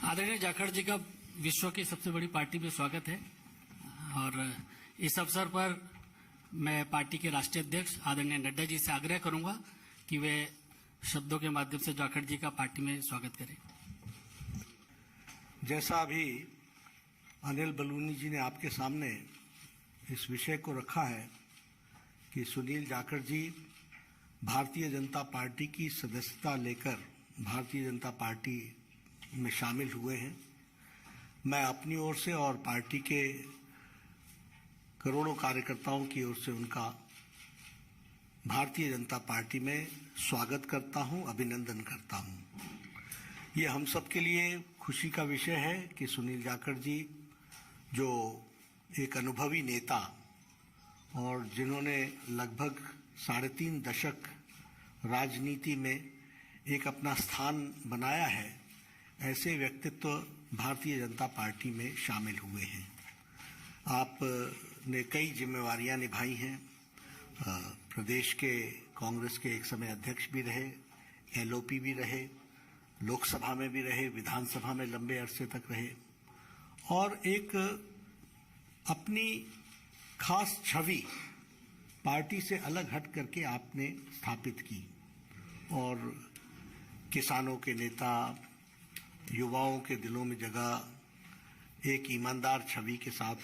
आदरणीय जाखड़ जी का विश्व की सबसे बड़ी पार्टी में स्वागत है और इस अवसर पर मैं पार्टी के राष्ट्रीय अध्यक्ष आदरणीय नड्डा जी से आग्रह करूंगा कि वे शब्दों के माध्यम से जाखड़ जी का पार्टी में स्वागत करें। जैसा अभी अनिल बलूनी जी ने आपके सामने इस विषय को रखा है कि सुनील जाखड़ जी भारतीय जनता पार्टी की सदस्यता लेकर भारतीय जनता पार्टी में शामिल हुए हैं, मैं अपनी ओर से और पार्टी के करोड़ों कार्यकर्ताओं की ओर से उनका भारतीय जनता पार्टी में स्वागत करता हूं, अभिनंदन करता हूं। ये हम सब के लिए खुशी का विषय है कि सुनील जाखड़ जी जो एक अनुभवी नेता और जिन्होंने लगभग 3.5 दशक राजनीति में एक अपना स्थान बनाया है, ऐसे व्यक्तित्व भारतीय जनता पार्टी में शामिल हुए हैं। आपने कई जिम्मेवारियां निभाई हैं, प्रदेश के कांग्रेस के एक समय अध्यक्ष भी रहे, एलओपी भी रहे, लोकसभा में भी रहे, विधानसभा में लंबे अरसे तक रहे और एक अपनी खास छवि पार्टी से अलग हट करके आपने स्थापित की और किसानों के नेता, युवाओं के दिलों में जगह एक ईमानदार छवि के साथ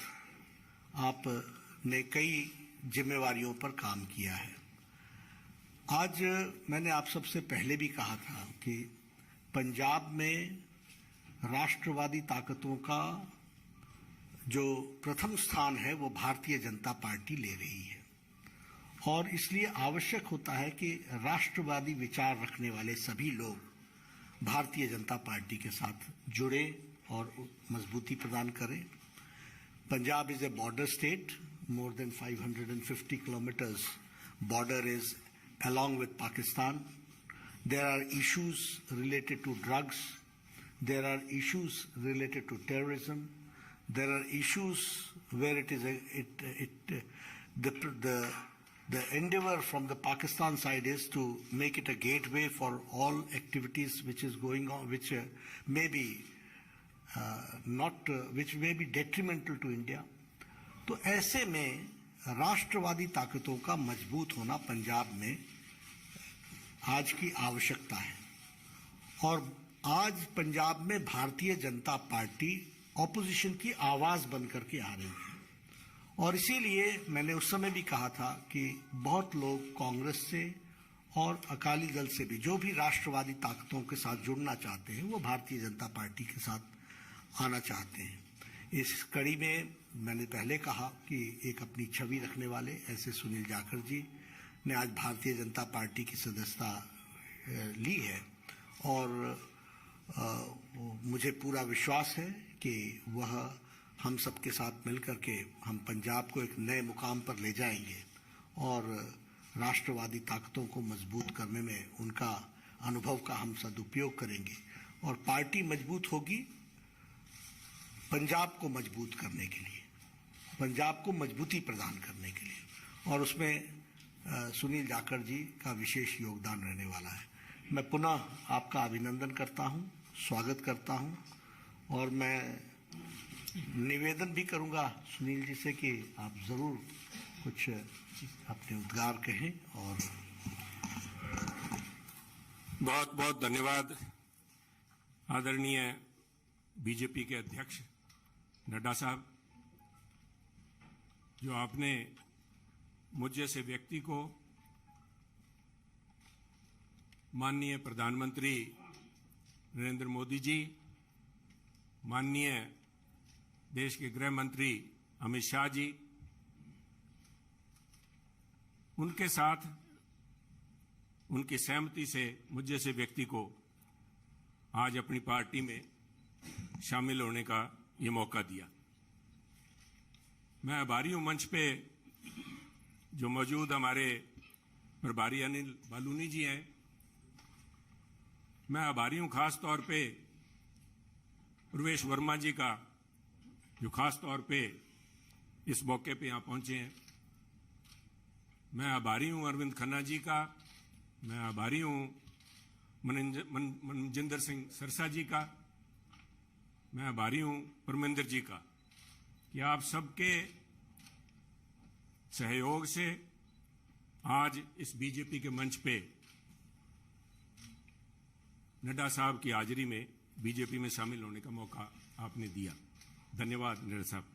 आपने कई जिम्मेवारियों पर काम किया है। आज मैंने आप सबसे पहले भी कहा था कि पंजाब में राष्ट्रवादी ताकतों का जो प्रथम स्थान है वो भारतीय जनता पार्टी ले रही है और इसलिए आवश्यक होता है कि राष्ट्रवादी विचार रखने वाले सभी लोग भारतीय जनता पार्टी के साथ जुड़े और मजबूती प्रदान करें। Punjab is a border state, more than 550 kilometers border is along with Pakistan. There are issues related to drugs, there are issues related to terrorism, there are issues where it is the endeavor from the Pakistan side is to make it a gateway for all activities which is going on, which may be which may be detrimental to India. तो ऐसे में राष्ट्रवादी ताकतों का मजबूत होना पंजाब में आज की आवश्यकता है और आज पंजाब में भारतीय जनता पार्टी ऑपोजिशन की आवाज बन करके आ रही है और इसीलिए मैंने उस समय भी कहा था कि बहुत लोग कांग्रेस से और अकाली दल से भी जो भी राष्ट्रवादी ताकतों के साथ जुड़ना चाहते हैं वो भारतीय जनता पार्टी के साथ आना चाहते हैं। इस कड़ी में मैंने पहले कहा कि एक अपनी छवि रखने वाले ऐसे सुनील जाखड़ जी ने आज भारतीय जनता पार्टी की सदस्यता ली है और मुझे पूरा विश्वास है कि वह हम सबके साथ मिलकर के हम पंजाब को एक नए मुकाम पर ले जाएंगे और राष्ट्रवादी ताकतों को मजबूत करने में उनका अनुभव का हम सदुपयोग करेंगे और पार्टी मजबूत होगी पंजाब को मजबूत करने के लिए, पंजाब को मजबूती प्रदान करने के लिए और उसमें सुनील जाखड़ जी का विशेष योगदान रहने वाला है। मैं पुनः आपका अभिनंदन करता हूं, स्वागत करता हूं और मैं निवेदन भी करूंगा सुनील जी से कि आप जरूर कुछ अपने उद्गार कहें और बहुत बहुत धन्यवाद आदरणीय बीजेपी के अध्यक्ष नड्डा साहब, जो आपने मुझ जैसे व्यक्ति को माननीय प्रधानमंत्री नरेंद्र मोदी जी, माननीय देश के गृह मंत्री अमित शाह जी, उनके साथ उनकी सहमति से मुझ जैसे व्यक्ति को आज अपनी पार्टी में शामिल होने का ये मौका दिया। मैं आभारी हूं मंच पे जो मौजूद हमारे प्रभारी अनिल बलूनी जी हैं। मैं आभारी हूं खास तौर पे प्रवेश वर्मा जी का, जो खास तौर पे इस मौके पे यहाँ पहुंचे हैं। मैं आभारी हूं अरविंद खन्ना जी का, मैं आभारी हूं मनजिंदर सिंह सरसा जी का, मैं आभारी हूं परमिंदर जी का कि आप सबके सहयोग से आज इस बीजेपी के मंच पे नड्डा साहब की हाजिरी में बीजेपी में शामिल होने का मौका आपने दिया। धन्यवाद नड्डा साहब।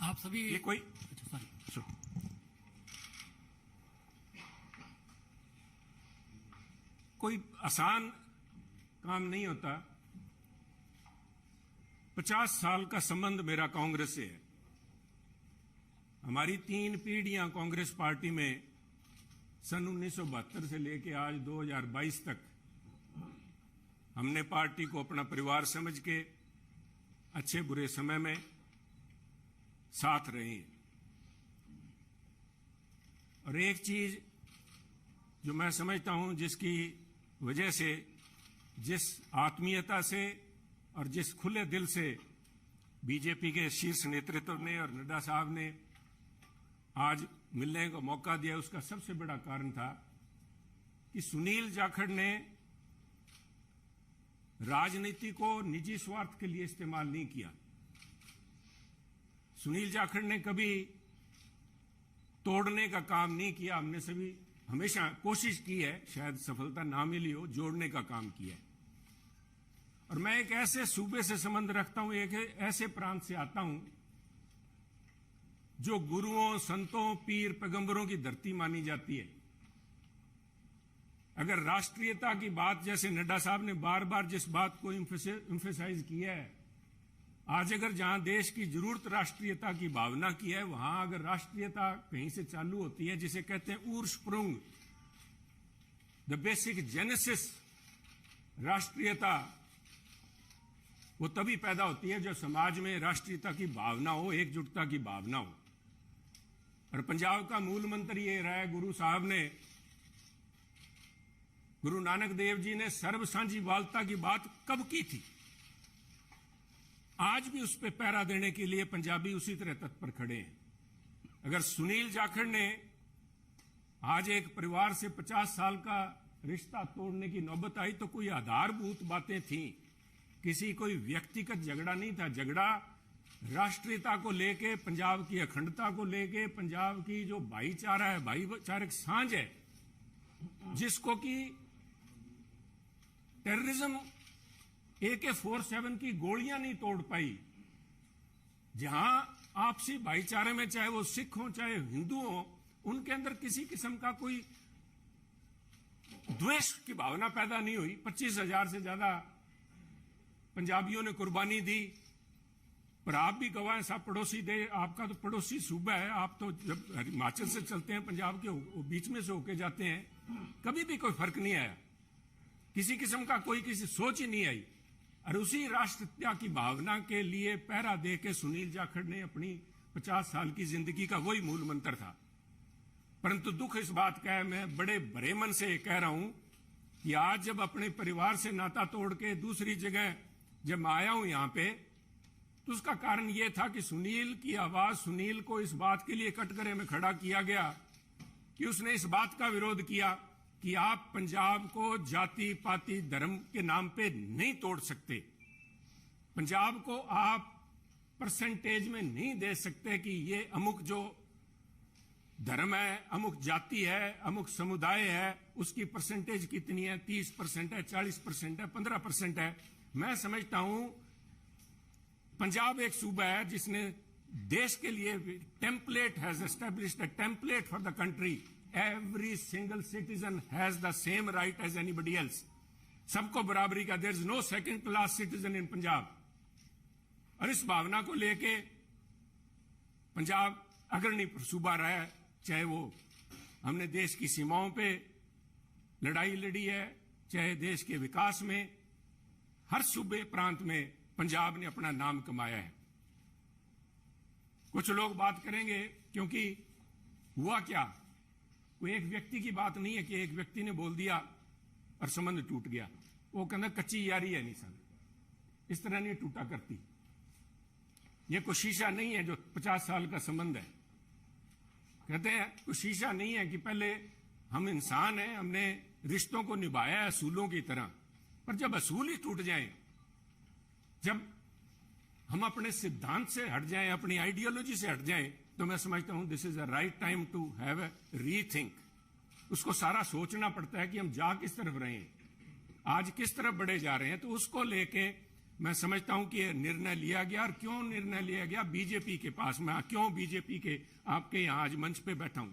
आप सभी ये कोई कोई आसान काम नहीं होता। 50 साल का संबंध मेरा कांग्रेस से है। हमारी 3 पीढ़ियां कांग्रेस पार्टी में सन 1972 से लेकर आज 2022 तक हमने पार्टी को अपना परिवार समझ के अच्छे बुरे समय में साथ रहे हैं। और एक चीज जो मैं समझता हूं, जिसकी वजह से, जिस आत्मीयता से और जिस खुले दिल से बीजेपी के शीर्ष नेतृत्व ने और नड्डा साहब ने आज मिलने का मौका दिया, उसका सबसे बड़ा कारण था कि सुनील जाखड़ ने राजनीति को निजी स्वार्थ के लिए इस्तेमाल नहीं किया। सुनील जाखड़ ने कभी तोड़ने का काम नहीं किया। हमने सभी हमेशा कोशिश की है, शायद सफलता ना मिली हो, जोड़ने का काम किया है। और मैं एक ऐसे सूबे से संबंध रखता हूं, एक ऐसे प्रांत से आता हूं जो गुरुओं, संतों, पीर, पैगंबरों की धरती मानी जाती है। अगर राष्ट्रीयता की बात, जैसे नड्डा साहब ने बार बार जिस बात को इम्फेसाइज किया है, आज अगर जहां देश की जरूरत राष्ट्रीयता की भावना की है, वहां अगर राष्ट्रीयता कहीं से चालू होती है, जिसे कहते हैं उर्स्प्रुंग, द बेसिक जेनेसिस राष्ट्रीयता, वो तभी पैदा होती है जब समाज में राष्ट्रीयता की भावना हो, एकजुटता की भावना हो। और पंजाब का मूल मंत्र ये रहा है, गुरु साहब ने, गुरु नानक देव जी ने सर्व साझीवालता की बात कब की थी? आज भी उस पर पहरा देने के लिए पंजाबी उसी तरह तत्पर खड़े हैं। अगर सुनील जाखड़ ने आज एक परिवार से 50 साल का रिश्ता तोड़ने की नौबत आई तो कोई आधारभूत बातें थी, किसी कोई व्यक्तिगत झगड़ा नहीं था। झगड़ा राष्ट्रीयता को लेके, पंजाब की अखंडता को लेके, पंजाब की जो भाईचारा है, भाईचारक सांझ है, जिसको कि टेररिज्म AK-47 की गोलियां नहीं तोड़ पाई। जहां आपसी भाईचारे में, चाहे वो सिख हो चाहे हिंदू हो, उनके अंदर किसी किस्म का कोई द्वेष की भावना पैदा नहीं हुई। 25,000 से ज्यादा पंजाबियों ने कुर्बानी दी। पर आप भी गवाह हैं, साहब पड़ोसी दे, आपका तो पड़ोसी सूबा है, आप तो जब हिमाचल से चलते हैं, पंजाब के बीच में से होके जाते हैं, कभी भी कोई फर्क नहीं आया, किसी किस्म का कोई किसी सोच ही नहीं आई। और उसी राष्ट्रीयता की भावना के लिए पहरा दे के सुनील जाखड़ ने अपनी 50 साल की जिंदगी का वही मूल मंत्र था। परंतु दुख इस बात का है, मैं बड़े भरे मन से कह रहा हूं कि आज जब अपने परिवार से नाता तोड़ के दूसरी जगह जब मैं आया हूं यहां पे, तो उसका कारण यह था कि सुनील की आवाज, सुनील को इस बात के लिए कटघरे में खड़ा किया गया कि उसने इस बात का विरोध किया कि आप पंजाब को जाति पाति धर्म के नाम पे नहीं तोड़ सकते। पंजाब को आप परसेंटेज में नहीं दे सकते कि ये अमुक जो धर्म है, अमुक जाति है, अमुक समुदाय है, उसकी परसेंटेज कितनी है, 30% है, 40% है, 15% है। मैं समझता हूं पंजाब एक सूबा है जिसने देश के लिए template has established a template for the country. Every single citizen has the same right as anybody else. सबको बराबरी का, there is no second class citizen in Punjab. और इस भावना को लेके पंजाब अग्रणी सूबा रहा है, चाहे वो हमने देश की सीमाओं पे लड़ाई लड़ी है, चाहे देश के विकास में, हर सूबे प्रांत में पंजाब ने अपना नाम कमाया है। कुछ लोग बात करेंगे क्योंकि हुआ क्या, कोई एक व्यक्ति की बात नहीं है कि एक व्यक्ति ने बोल दिया और संबंध टूट गया। वो कहना कच्ची यारी है, नहीं सर, इस तरह नहीं टूटा करती। ये कोई शीशा नहीं है जो 50 साल का संबंध है। कहते हैं कोई शीशा नहीं है कि पहले हम इंसान हैं, हमने रिश्तों को निभाया है असूलों की तरह, पर जब असूल ही टूट जाएं, जब हम अपने सिद्धांत से हट जाएं, अपनी आइडियोलॉजी से हट जाएं, तो मैं समझता हूं this is a right time to have a rethink. उसको सारा सोचना पड़ता है कि हम जा किस तरफ रहे हैं, आज किस तरफ बढ़े जा रहे हैं। तो उसको लेके मैं समझता हूं कि निर्णय लिया गया। और क्यों निर्णय लिया गया? बीजेपी के पास। मैं क्यों बीजेपी के आपके यहां आज मंच पे बैठा हूं?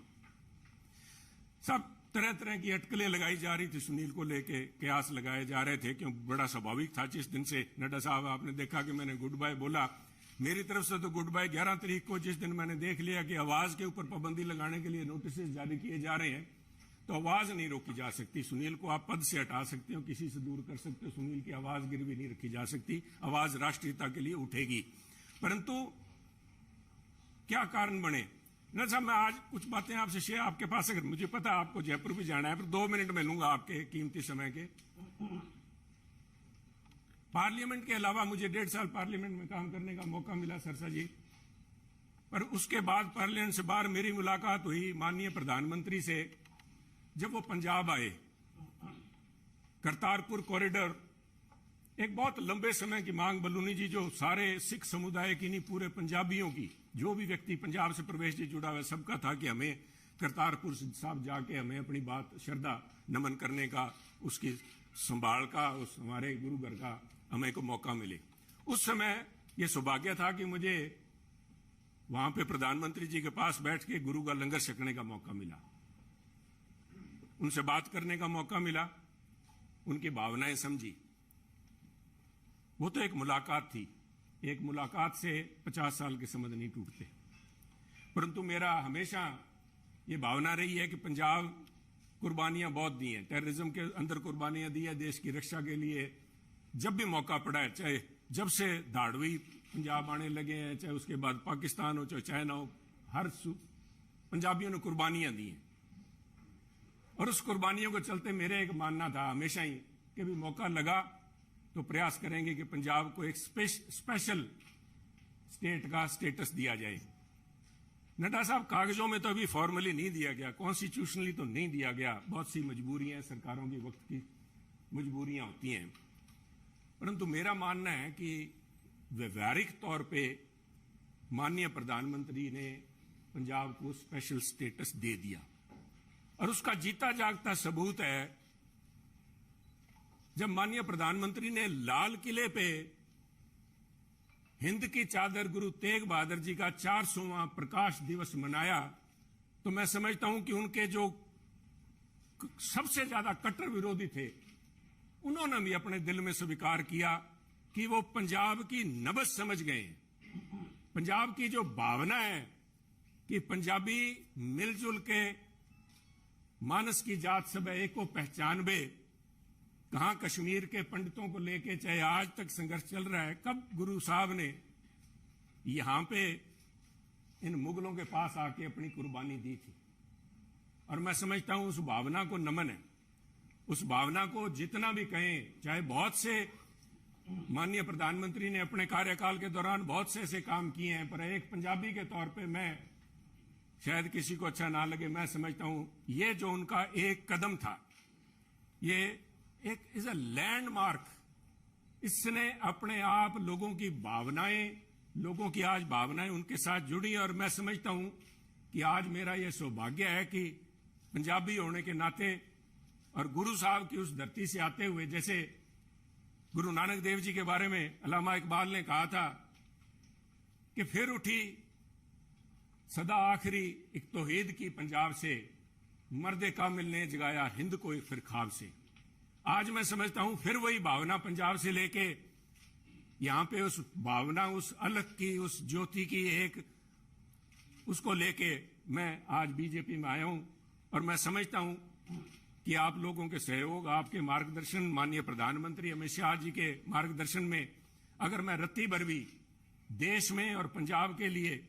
सब तरह तरह की अटकलें लगाई जा रही थी सुनील को लेके, कयास लगाए जा रहे थे, क्यों बड़ा स्वाभाविक था। जिस दिन से नड्डा साहब आपने देखा कि मैंने गुड बाय बोला, मेरी तरफ से तो गुड बाय 11 तारीख को, जिस दिन मैंने देख लिया कि आवाज के ऊपर पाबंदी लगाने के लिए नोटिस जारी किए जा रहे हैं, तो आवाज नहीं रोकी जा सकती। सुनील को आप पद से हटा सकते हो, किसी से दूर कर सकते हो, सुनील की आवाज गिरवी नहीं रखी जा सकती। आवाज राष्ट्रीयता के लिए उठेगी। परंतु क्या कारण बने ना साहब, मैं आज कुछ बातें आपसे शेयर, आपके पास अगर मुझे पता है आपको जयपुर भी जाना है, पर 2 मिनट में लूंगा आपके कीमती समय के। पार्लियामेंट के अलावा मुझे 1.5 साल पार्लियामेंट में काम करने का मौका मिला सरसा जी, पर उसके बाद पार्लियामेंट से बाहर मेरी मुलाकात हुई माननीय प्रधानमंत्री से जब वो पंजाब आए। करतारपुर कॉरिडोर एक बहुत लंबे समय की मांग, बलूनी जी, जो सारे सिख समुदाय की नहीं, पूरे पंजाबियों की, जो भी व्यक्ति पंजाब से प्रवेश जी जुड़ा हुआ सबका था कि हमें करतारपुर साहब जाके हमें अपनी बात श्रद्धा नमन करने का, उसकी संभाल का, उस हमारे गुरु घर का हमें को मौका मिले। उस समय यह सौभाग्य था कि मुझे वहां पे प्रधानमंत्री जी के पास बैठ के गुरु का लंगर छकने का मौका मिला, उनसे बात करने का मौका मिला, उनकी भावनाएं समझी। वो तो एक मुलाकात थी, एक मुलाकात से 50 साल के संबंध नहीं टूटते। परंतु मेरा हमेशा ये भावना रही है कि पंजाब कुर्बानियां बहुत दी हैं, टेररिज्म के अंदर कुर्बानियां दी है देश की रक्षा के लिए। जब भी मौका पड़ा है, चाहे जब से धाड़वी पंजाब आने लगे हैं, चाहे उसके बाद पाकिस्तान हो, चाहे चाइना हो, हर पंजाबियों ने कुर्बानियां दी हैं। और उस कुर्बानियों को चलते मेरे एक मानना था हमेशा ही कि भी मौका लगा तो प्रयास करेंगे कि पंजाब को एक स्पेशल स्टेट का स्टेटस दिया जाए। नड्डा साहब, कागजों में तो अभी फॉर्मली नहीं दिया गया, कॉन्स्टिट्यूशनली तो नहीं दिया गया, बहुत सी मजबूरियां, सरकारों की वक्त की मजबूरियां होती हैं। परंतु मेरा मानना है कि व्यवहारिक तौर पे माननीय प्रधानमंत्री ने पंजाब को स्पेशल स्टेटस दे दिया। और उसका जीता जागता सबूत है जब माननीय प्रधानमंत्री ने लाल किले पे हिंद की चादर गुरु तेग बहादुर जी का 400वां प्रकाश दिवस मनाया, तो मैं समझता हूं कि उनके जो सबसे ज्यादा कट्टर विरोधी थे, उन्होंने भी अपने दिल में स्वीकार किया कि वो पंजाब की नब्ज समझ गए। पंजाब की जो भावना है कि पंजाबी मिलजुल के मानस की जात सब एक को पहचानबे, कहां कश्मीर के पंडितों को लेके चाहे आज तक संघर्ष चल रहा है, कब गुरु साहब ने यहां पे इन मुगलों के पास आके अपनी कुर्बानी दी थी। और मैं समझता हूं उस भावना को नमन है। उस भावना को जितना भी कहें, चाहे बहुत से माननीय प्रधानमंत्री ने अपने कार्यकाल के दौरान बहुत से ऐसे काम किए हैं, पर एक पंजाबी के तौर पे मैं, शायद किसी को अच्छा ना लगे, मैं समझता हूं ये जो उनका एक कदम था, ये एक इज अ लैंडमार्क। इसने अपने आप लोगों की भावनाएं, लोगों की आज भावनाएं उनके साथ जुड़ी। और मैं समझता हूं कि आज मेरा यह सौभाग्य है कि पंजाबी होने के नाते और गुरु साहब की उस धरती से आते हुए, जैसे गुरु नानक देव जी के बारे में अल्लामा इकबाल ने कहा था कि फिर उठी सदा आखिरी एक तौहीद की पंजाब से, मर्दे कामिल ने जगाया हिंद को फिर ख्वाब से। आज मैं समझता हूं फिर वही भावना पंजाब से लेके यहां पे उस भावना, उस अलग की, उस ज्योति की एक, उसको लेके मैं आज बीजेपी में आया हूं। और मैं समझता हूं कि आप लोगों के सहयोग, आपके मार्गदर्शन, माननीय प्रधानमंत्री अमित शाह जी के मार्गदर्शन में अगर मैं रत्ती भर भी देश में और पंजाब के लिए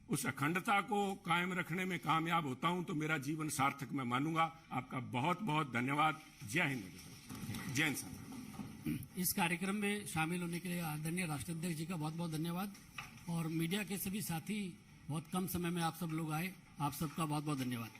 उस अखंडता को कायम रखने में कामयाब होता हूं तो मेरा जीवन सार्थक मैं मानूंगा। आपका बहुत बहुत धन्यवाद। जय हिंद, जय हिंद साहब। इस कार्यक्रम में शामिल होने के लिए आदरणीय राष्ट्राध्यक्ष जी का बहुत बहुत धन्यवाद और मीडिया के सभी साथी बहुत कम समय में आप सब लोग आए, आप सबका बहुत बहुत धन्यवाद।